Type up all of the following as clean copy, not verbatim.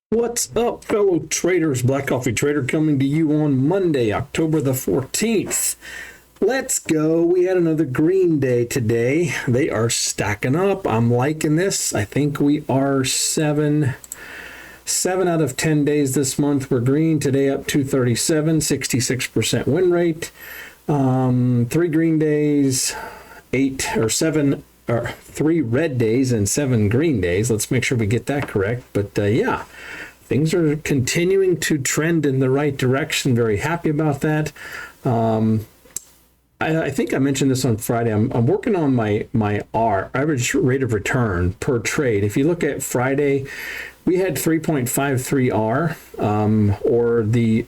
What's up, fellow traders? Black Coffee Trader coming to you on Monday, October the 14th. Let's go. We had another green day today. They are stacking up. I'm liking this. I think we are seven out of 10 days this month we're green. Today up 237, 66% win rate. 3 green days, 3 red days and 7 green days. Let's make sure we get that correct. But yeah, things are continuing to trend in the right direction. Very happy about that. I think I mentioned this on Friday. I'm working on my R, average rate of return per trade. If you look at Friday, we had 3.53 R, or the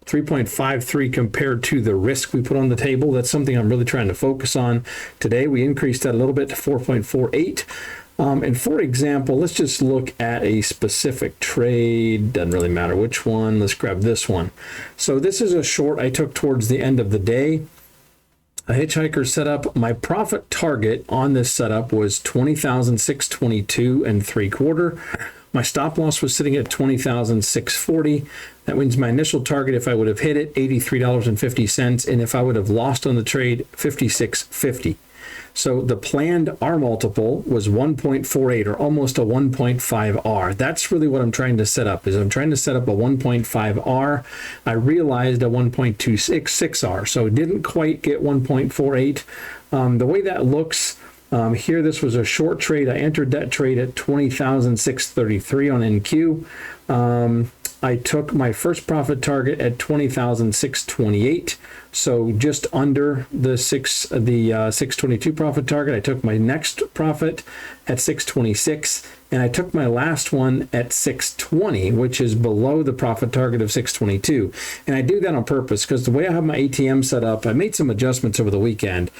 3.53 compared to the risk we put on the table. That's something I'm really trying to focus on. Today, we increased that a little bit to 4.48. And for example, let's just look at a specific trade. Doesn't really matter which one. Let's grab this one. So this is a short I took towards the end of the day. A hitchhiker setup. My profit target on this setup was 20,622 and 3/4. My stop loss was sitting at 20,640. That means my initial target, if I would have hit it, $83.50, and if I would have lost on the trade, $56.50. So the planned R multiple was 1.48, or almost a 1.5 R. That's really what I'm trying to set up. I'm trying to set up a 1.5 R. I realized a 1.26 R, so it didn't quite get 1.48. The way that looks here, this was a short trade. I entered that trade at 20,633 on NQ. I took my first profit target at 20,628, so just under the 622 profit target. I took my next profit at 626, and I took my last one at 620, which is below the profit target of 622. And I do that on purpose because the way I have my ATM set up, I made some adjustments over the weekend.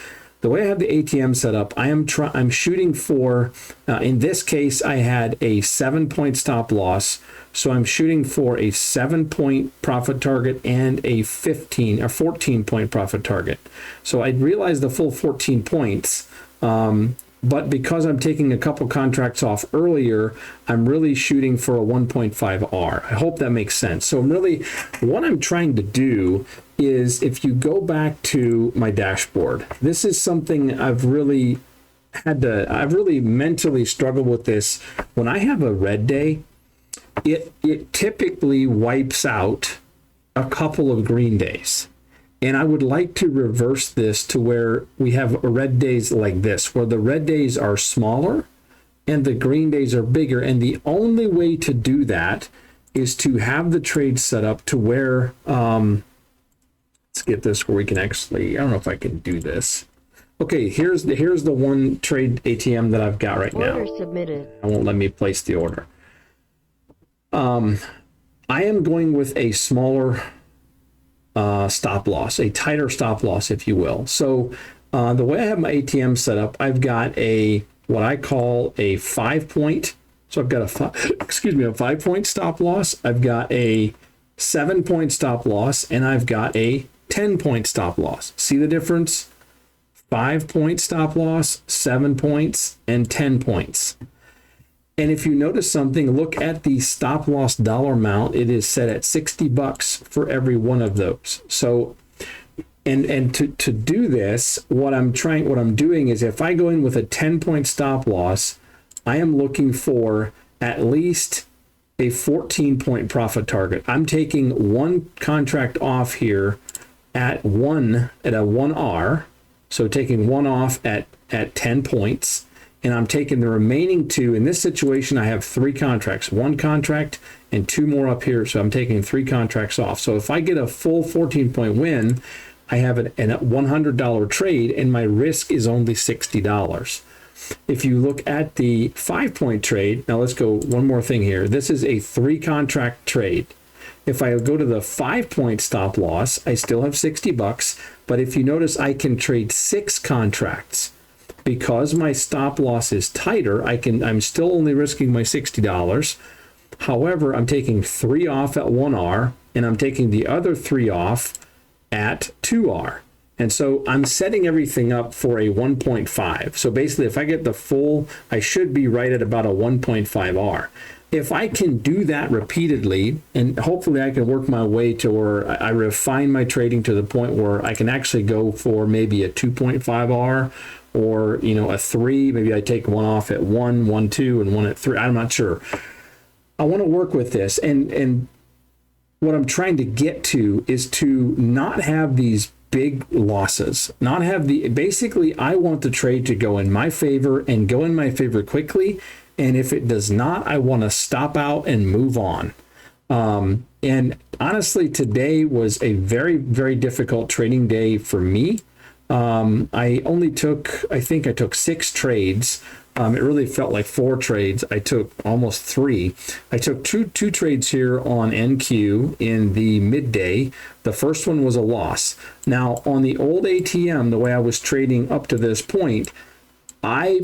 The way I have the ATM set up, I'm shooting for, in this case, I had a 7-point stop loss. So I'm shooting for a 7-point profit target and a 14-point profit target. So I realized the full 14 points, but because I'm taking a couple contracts off earlier, I'm really shooting for a 1.5 R. I hope that makes sense. So what I'm trying to do is, if you go back to my dashboard, this is something I've really mentally struggled with this. When I have a red day, it typically wipes out a couple of green days. And I would like to reverse this to where we have red days like this, where the red days are smaller and the green days are bigger. And the only way to do that is to have the trade set up to where, let's get this where we can actually, I don't know if I can do this. Okay, here's the one trade ATM that I've got right now. Order submitted. It won't let me place the order. I am going with a smaller stop loss, a tighter stop loss, if you will. So the way I have my ATM set up, I've got what I call a 5-point. So I've got a 5-point stop loss. I've got a 7-point stop loss, and I've got a 10-point stop loss. See the difference? 5-point stop loss, 7 points, and 10 points. And if you notice something, look at the stop loss dollar amount. It is set at $60 for every one of those. So, and to do this, what I'm doing is, if I go in with a 10-point stop loss, I am looking for at least a 14-point profit target. I'm taking one contract off here at a 1R. So taking one off at 10 points. And I'm taking the remaining 2. In this situation, I have 3 contracts, 1 contract and 2 more up here. So I'm taking 3 contracts off. So if I get a full 14-point win, I have a $100 trade, and my risk is only $60. If you look at the 5-point trade, now let's go one more thing here. This is a 3-contract trade. If I go to the 5-point stop loss, I still have $60. But if you notice, I can trade 6 contracts. Because my stop loss is tighter, I'm still only risking my $60. However, I'm taking 3 off at 1R, and I'm taking the other 3 off at 2R. And so I'm setting everything up for a 1.5. So basically, if I get the full, I should be right at about a 1.5R. if I can do that repeatedly, and hopefully I can work my way to where I refine my trading to the point where I can actually go for maybe a 2.5R or, you know, a 3. Maybe I take one off at 1, 1, 2, and one at 3. I'm not sure. I want to work with this. And what I'm trying to get to is to not have these big losses, not have basically I want the trade to go in my favor and go in my favor quickly. And if it does not, I want to stop out and move on. And honestly, today was a very, very difficult trading day for me. I think I took 6 trades. It really felt like 4 trades. I took almost 3. I took two trades here on NQ in the midday. The first one was a loss. Now, on the old ATM, the way I was trading up to this point, I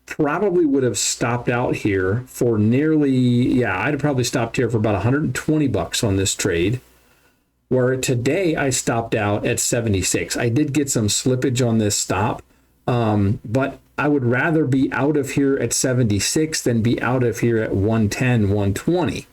probably would have stopped out here for I'd have probably stopped here for about $120 on this trade, where today I stopped out at 76. I did get some slippage on this stop, but I would rather be out of here at 76 than be out of here at 110, 120.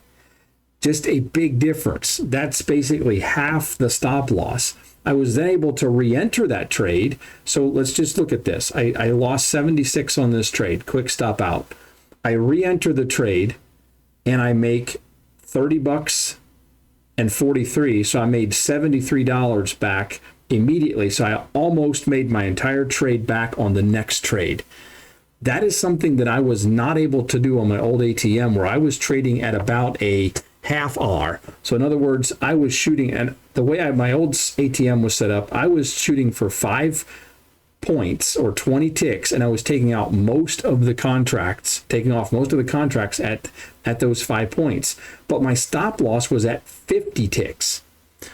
Just a big difference. That's basically half the stop loss. I was then able to re-enter that trade. So let's just look at this. I lost 76 on this trade, quick stop out. I re-enter the trade and I make $30 and 43. So I made $73 back immediately. So I almost made my entire trade back on the next trade. That is something that I was not able to do on my old ATM, where I was trading at about a half R. So in other words, I was shooting, and the way my old ATM was set up, I was shooting for 5 points or 20 ticks, and I was taking out most of the contracts, taking off most of the contracts at those 5 points. But my stop loss was at 50 ticks.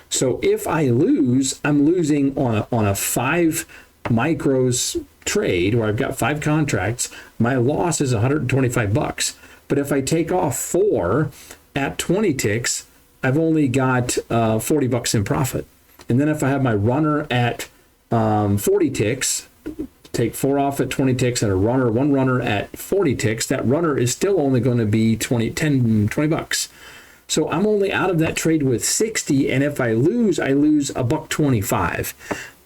So if I lose, I'm losing on a 5 micros trade where I've got 5 contracts. My loss is $125. But if I take off 4 at 20 ticks, I've only got $40 in profit. And then if I have my runner at 40 ticks, take 4 off at 20 ticks and one runner at 40 ticks, that runner is still only going to be $20. So I'm only out of that trade with 60, and if I lose $1.25.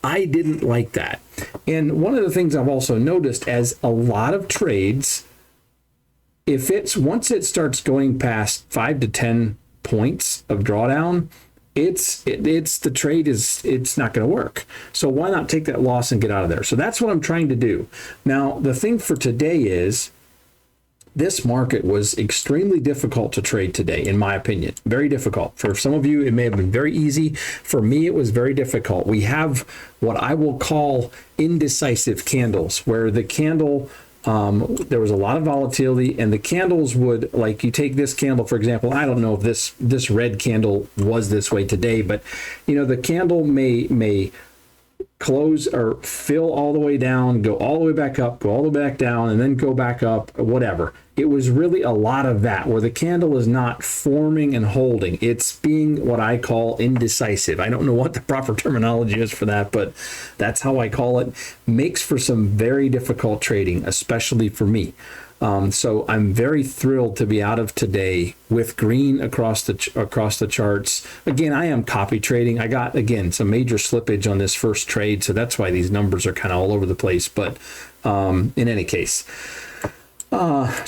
I didn't like that. And one of the things I've also noticed, as a lot of trades, once it starts going past 5 to 10 points of drawdown, it's not going to work. So why not take that loss and get out of there? So that's what I'm trying to do. Now, the thing for today is this market was extremely difficult to trade today, in my opinion. Very difficult. For some of you, it may have been very easy. For me, it was very difficult. We have what I will call indecisive candles, where the candle, there was a lot of volatility, and the candles would, like, you take this candle, for example. I don't know if this red candle was this way today, but the candle may close or fill all the way down, go all the way back up, go all the way back down, and then go back up, whatever. It was really a lot of that, where the candle is not forming and holding. It's being what I call indecisive. I don't know what the proper terminology is for that, but that's how I call it. Makes for some very difficult trading, especially for me. So I'm very thrilled to be out of today with green across the charts. Again, I am copy trading. I got, again, some major slippage on this first trade, so that's why these numbers are kind of all over the place. But in any case,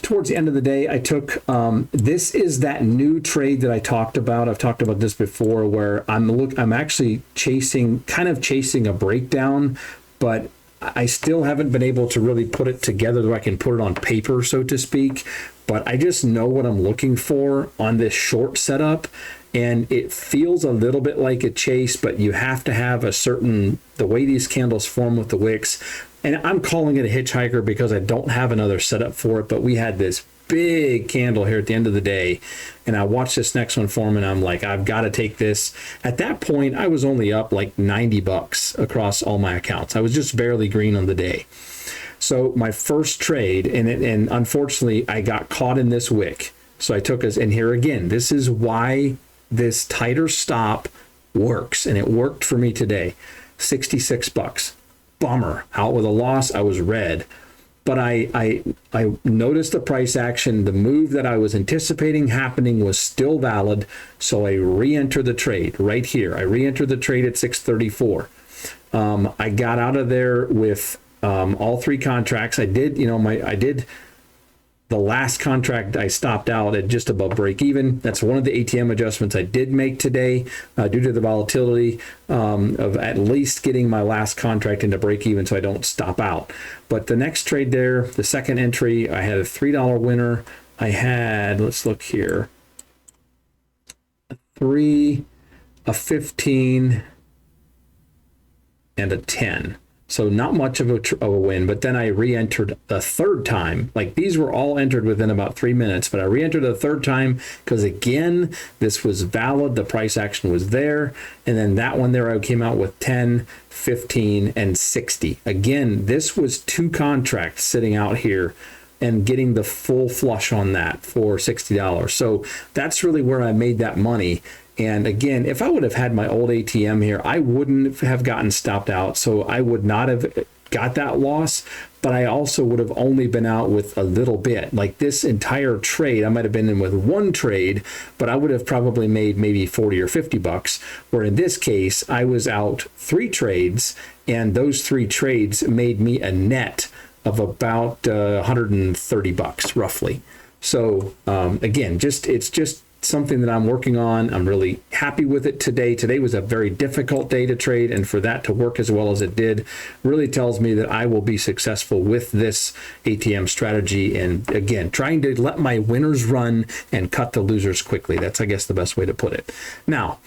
towards the end of the day, I took, this is that new trade that I talked about. I've talked about this before, where I'm actually chasing a breakdown, but I still haven't been able to really put it together so I can put it on paper, so to speak. But I just know what I'm looking for on this short setup, and it feels a little bit like a chase, but you have to have the way these candles form with the wicks. And I'm calling it a hitchhiker because I don't have another setup for it, but we had this big candle here at the end of the day, and I watched this next one form, and I'm like, I've got to take this. At that point, I was only up like $90 across all my accounts. I was just barely green on the day. So my first trade, and unfortunately, I got caught in this wick. So I took us, and here again, this is why this tighter stop works, and it worked for me today. $66. Bummer. Out with a loss. I was red. but I noticed the price action. The move that I was anticipating happening was still valid, so I re-entered the trade right here. I re-entered the trade at 634. I got out of there with all three contracts. I did, I did the last contract. I stopped out at just above break even. That's one of the ATM adjustments I did make today due to the volatility of at least getting my last contract into break even so I don't stop out. But the next trade there, the second entry, I had a $3 winner. I had, let's look here, a 3, a 15, and a 10. So not much of a win, but then I re-entered a third time. Like these were all entered within about 3 minutes, but I re-entered a third time because again, this was valid. The price action was there. And then that one there, I came out with 10, 15, and 60. Again, this was 2 contracts sitting out here and getting the full flush on that for $60. So that's really where I made that money. And again, if I would have had my old ATM here, I wouldn't have gotten stopped out. So I would not have got that loss, but I also would have only been out with a little bit. Like this entire trade, I might have been in with one trade, but I would have probably made maybe 40 or 50 bucks. Where in this case, I was out 3 trades, and those 3 trades made me a net of about 130 bucks roughly. So again, it's just something that I'm working on. I'm really happy with it today. Today was a very difficult day to trade, and for that to work as well as it did really tells me that I will be successful with this ATM strategy. And again, trying to let my winners run and cut the losers quickly. That's, I guess, the best way to put it. Now,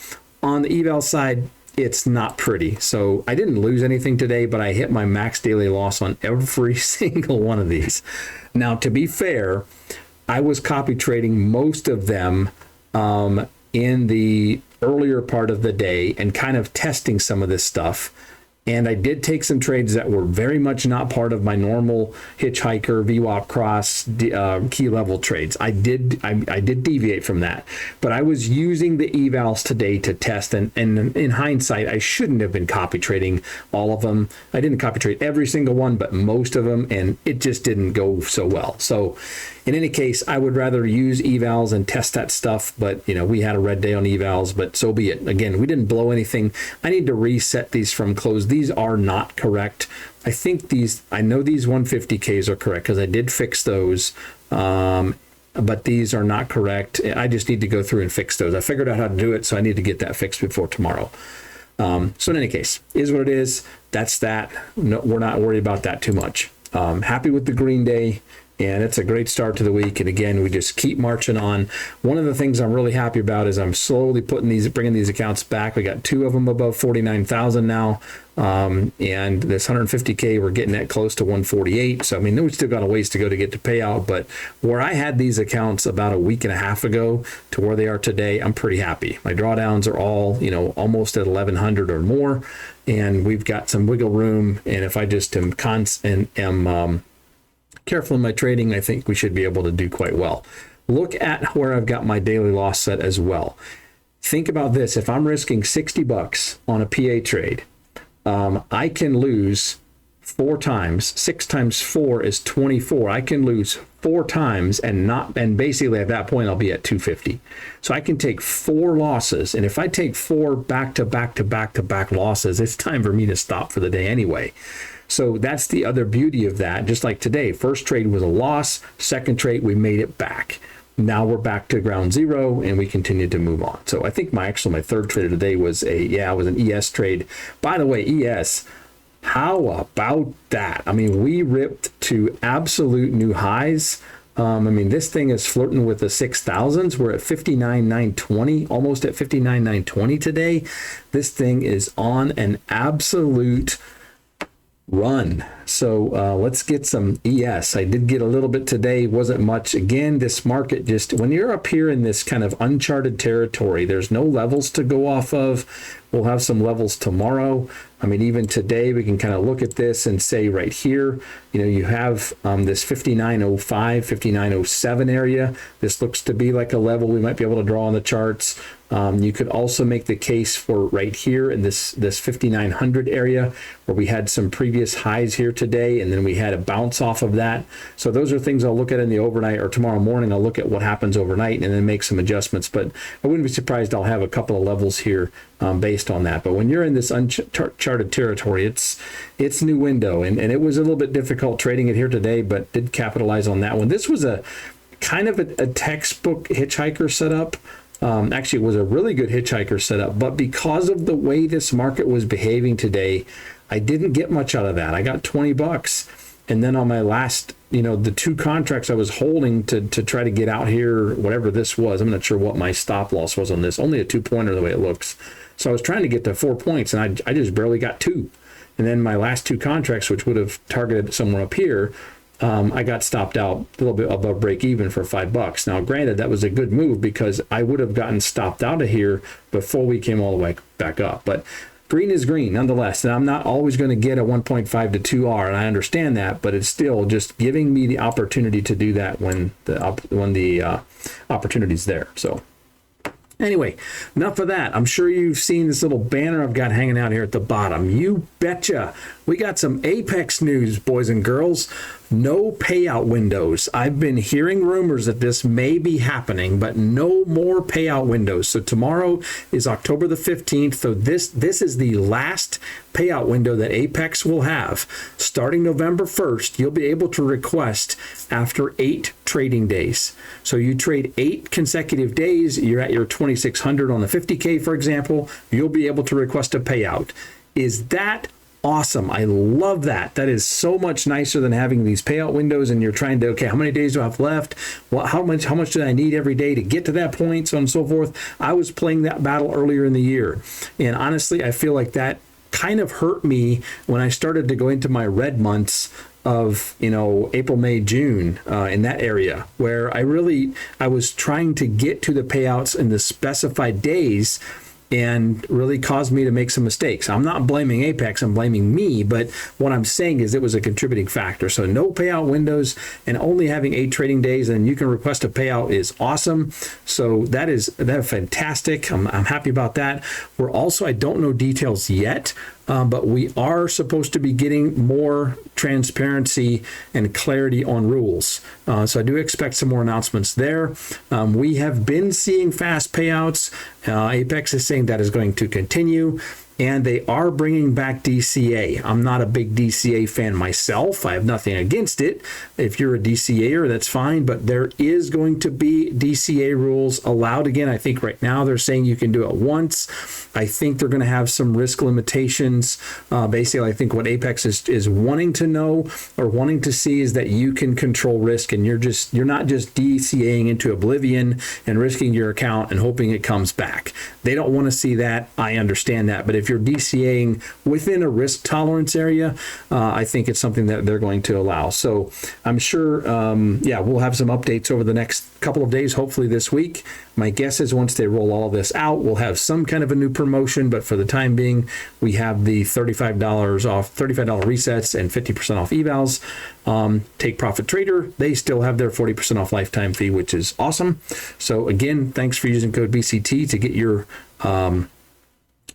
on the eval side, it's not pretty. So I didn't lose anything today, but I hit my max daily loss on every single one of these. Now, to be fair, I was copy trading most of them in the earlier part of the day and kind of testing some of this stuff. And I did take some trades that were very much not part of my normal hitchhiker, VWAP cross, key level trades. I did deviate from that, but I was using the evals today to test. And in hindsight, I shouldn't have been copy trading all of them. I didn't copy trade every single one, but most of them, and it just didn't go so well. So in any case, I would rather use evals and test that stuff, but we had a red day on evals, but so be it. Again, we didn't blow anything. I need to reset these from close. These are not correct. I know these 150Ks are correct because I did fix those, but these are not correct. I just need to go through and fix those. I figured out how to do it, so I need to get that fixed before tomorrow. So in any case, is what it is. That's that. No, we're not worried about that too much. Happy with the green day. And it's a great start to the week. And again, we just keep marching on. One of the things I'm really happy about is I'm slowly bringing these accounts back. We got 2 of them above 49,000 now. And this 150K, we're getting that close to 148. So, we still got a ways to go to get to payout. But where I had these accounts about a week and a half ago to where they are today, I'm pretty happy. My drawdowns are all, almost at 1,100 or more. And we've got some wiggle room. And if I just am careful in my trading, I think we should be able to do quite well. Look at where I've got my daily loss set as well. Think about this. If I'm risking 60 bucks on a PA trade, I can lose 4 times. 6 times 4 is 24. I can lose 4 times and basically at that point I'll be at 250. So I can take 4 losses, and if I take 4 back to back losses, it's time for me to stop for the day anyway. So that's the other beauty of that. Just like today, first trade was a loss, second trade we made it back. Now we're back to ground zero and we continue to move on. So I think my third trade today was an ES trade. By the way, ES, how about that? We ripped to absolute new highs. This thing is flirting with the 6,000s. We're at 59,920, almost at 59,920 today. This thing is on an absolute run. So let's get some ES. I did get a little bit today, wasn't much. Again, this market, just when you're up here in this kind of uncharted territory, there's no levels to go off of. We'll have some levels tomorrow. I mean, even today, we can kind of look at this and say right here, you have this 5905, 5907 area. This looks to be like a level we might be able to draw on the charts. You could also make the case for right here in this 5900 area where we had some previous highs here today, and then we had a bounce off of that. So those are things I'll look at in the overnight, or tomorrow morning I'll look at what happens overnight and then make some adjustments. But I wouldn't be surprised I'll have a couple of levels here based on that. But when you're in this uncharted territory, it's new window, and it was a little bit difficult trading it here today, but did capitalize on that one. This was a kind of a textbook hitchhiker setup. Actually, it was a really good hitchhiker setup, but because of the way this market was behaving today, I didn't get much out of that. I got 20 bucks. And then on my last, the 2 contracts I was holding to try to get out here, whatever this was, I'm not sure what my stop loss was on this, only a 2-pointer the way it looks. So I was trying to get to 4 points, and I just barely got 2. And then my last 2 contracts, which would have targeted somewhere up here, I got stopped out a little bit above break even for $5. Now, granted, that was a good move because I would have gotten stopped out of here before we came all the way back up. But green is green nonetheless. And I'm not always going to get a 1.5 to 2R, and I understand that, but it's still just giving me the opportunity to do that when the opportunity's there. So anyway, enough of that. I'm sure you've seen this little banner I've got hanging out here at the bottom. You betcha. We got some Apex news, boys and girls. No payout windows. I've been hearing rumors that this may be happening, but no more payout windows. So tomorrow is October the 15th. So this is the last payout window that Apex will have. Starting November 1st, you'll be able to request after 8 trading days. So you trade 8 consecutive days, you're at your 2,600 on the 50K, for example, you'll be able to request a payout. Is that awesome? I love that. That is so much nicer than having these payout windows and you're trying to, okay, how many days do I have left? Well, how much do I need every day to get to that point, so on and so forth. I was playing that battle earlier in the year, and honestly, I feel like that kind of hurt me when I started to go into my red months of April, May, June, in that area where I was trying to get to the payouts in the specified days, and really caused me to make some mistakes. I'm not blaming Apex, I'm blaming me, but what I'm saying is it was a contributing factor. So no payout windows and only having 8 trading days, and you can request a payout is awesome. So that's fantastic. I'm happy about that. We're also, I don't know details yet, but we are supposed to be getting more transparency and clarity on rules. So I do expect some more announcements there. We have been seeing fast payouts. Apex is saying that is going to continue. And they are bringing back DCA. I'm not a big DCA fan myself. I have nothing against it. If you're a DCAer, that's fine. But there is going to be DCA rules allowed again. I think right now they're saying you can do it once. I think they're going to have some risk limitations. Basically, I think what Apex is wanting to know or wanting to see is that you can control risk, and you're not just DCAing into oblivion and risking your account and hoping it comes back. They don't want to see that. I understand that. But if you're DCAing within a risk tolerance area, I think it's something that they're going to allow. So I'm sure, we'll have some updates over the next couple of days, hopefully this week. My guess is once they roll all of this out, we'll have some kind of a new promotion, but for the time being, we have the $35 off, $35 resets and 50% off evals. Take Profit Trader, they still have their 40% off lifetime fee, which is awesome. So again, thanks for using code BCT to get your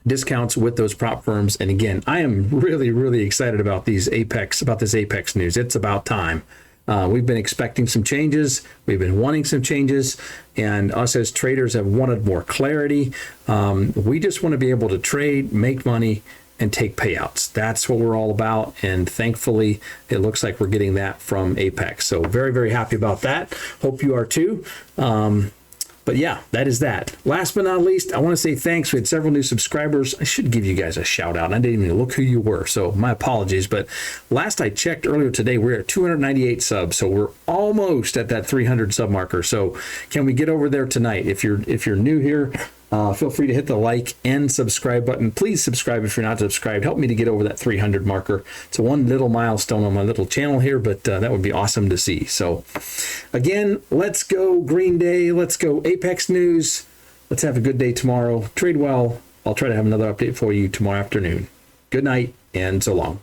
discounts with those prop firms. And again, I am really, really excited about this Apex news. It's about time. We've been expecting some changes. We've been wanting some changes, and us as traders have wanted more clarity. We just want to be able to trade, make money, and take payouts. That's what we're all about. And thankfully, it looks like we're getting that from Apex. So very, very happy about that. Hope you are too. But yeah, that is that. Last but not least, I want to say thanks. We had several new subscribers. I should give you guys a shout out. I didn't even look who you were, so my apologies. But last I checked earlier today, we're at 298 subs, so we're almost at that 300 sub marker. So can we get over there tonight? If you're new here, feel free to hit the like and subscribe button. Please subscribe if you're not subscribed. Help me to get over that 300 marker. It's one little milestone on my little channel here, but that would be awesome to see. So again, let's go Green Day. Let's go Apex news. Let's have a good day tomorrow. Trade well. I'll try to have another update for you tomorrow afternoon. Good night and so long.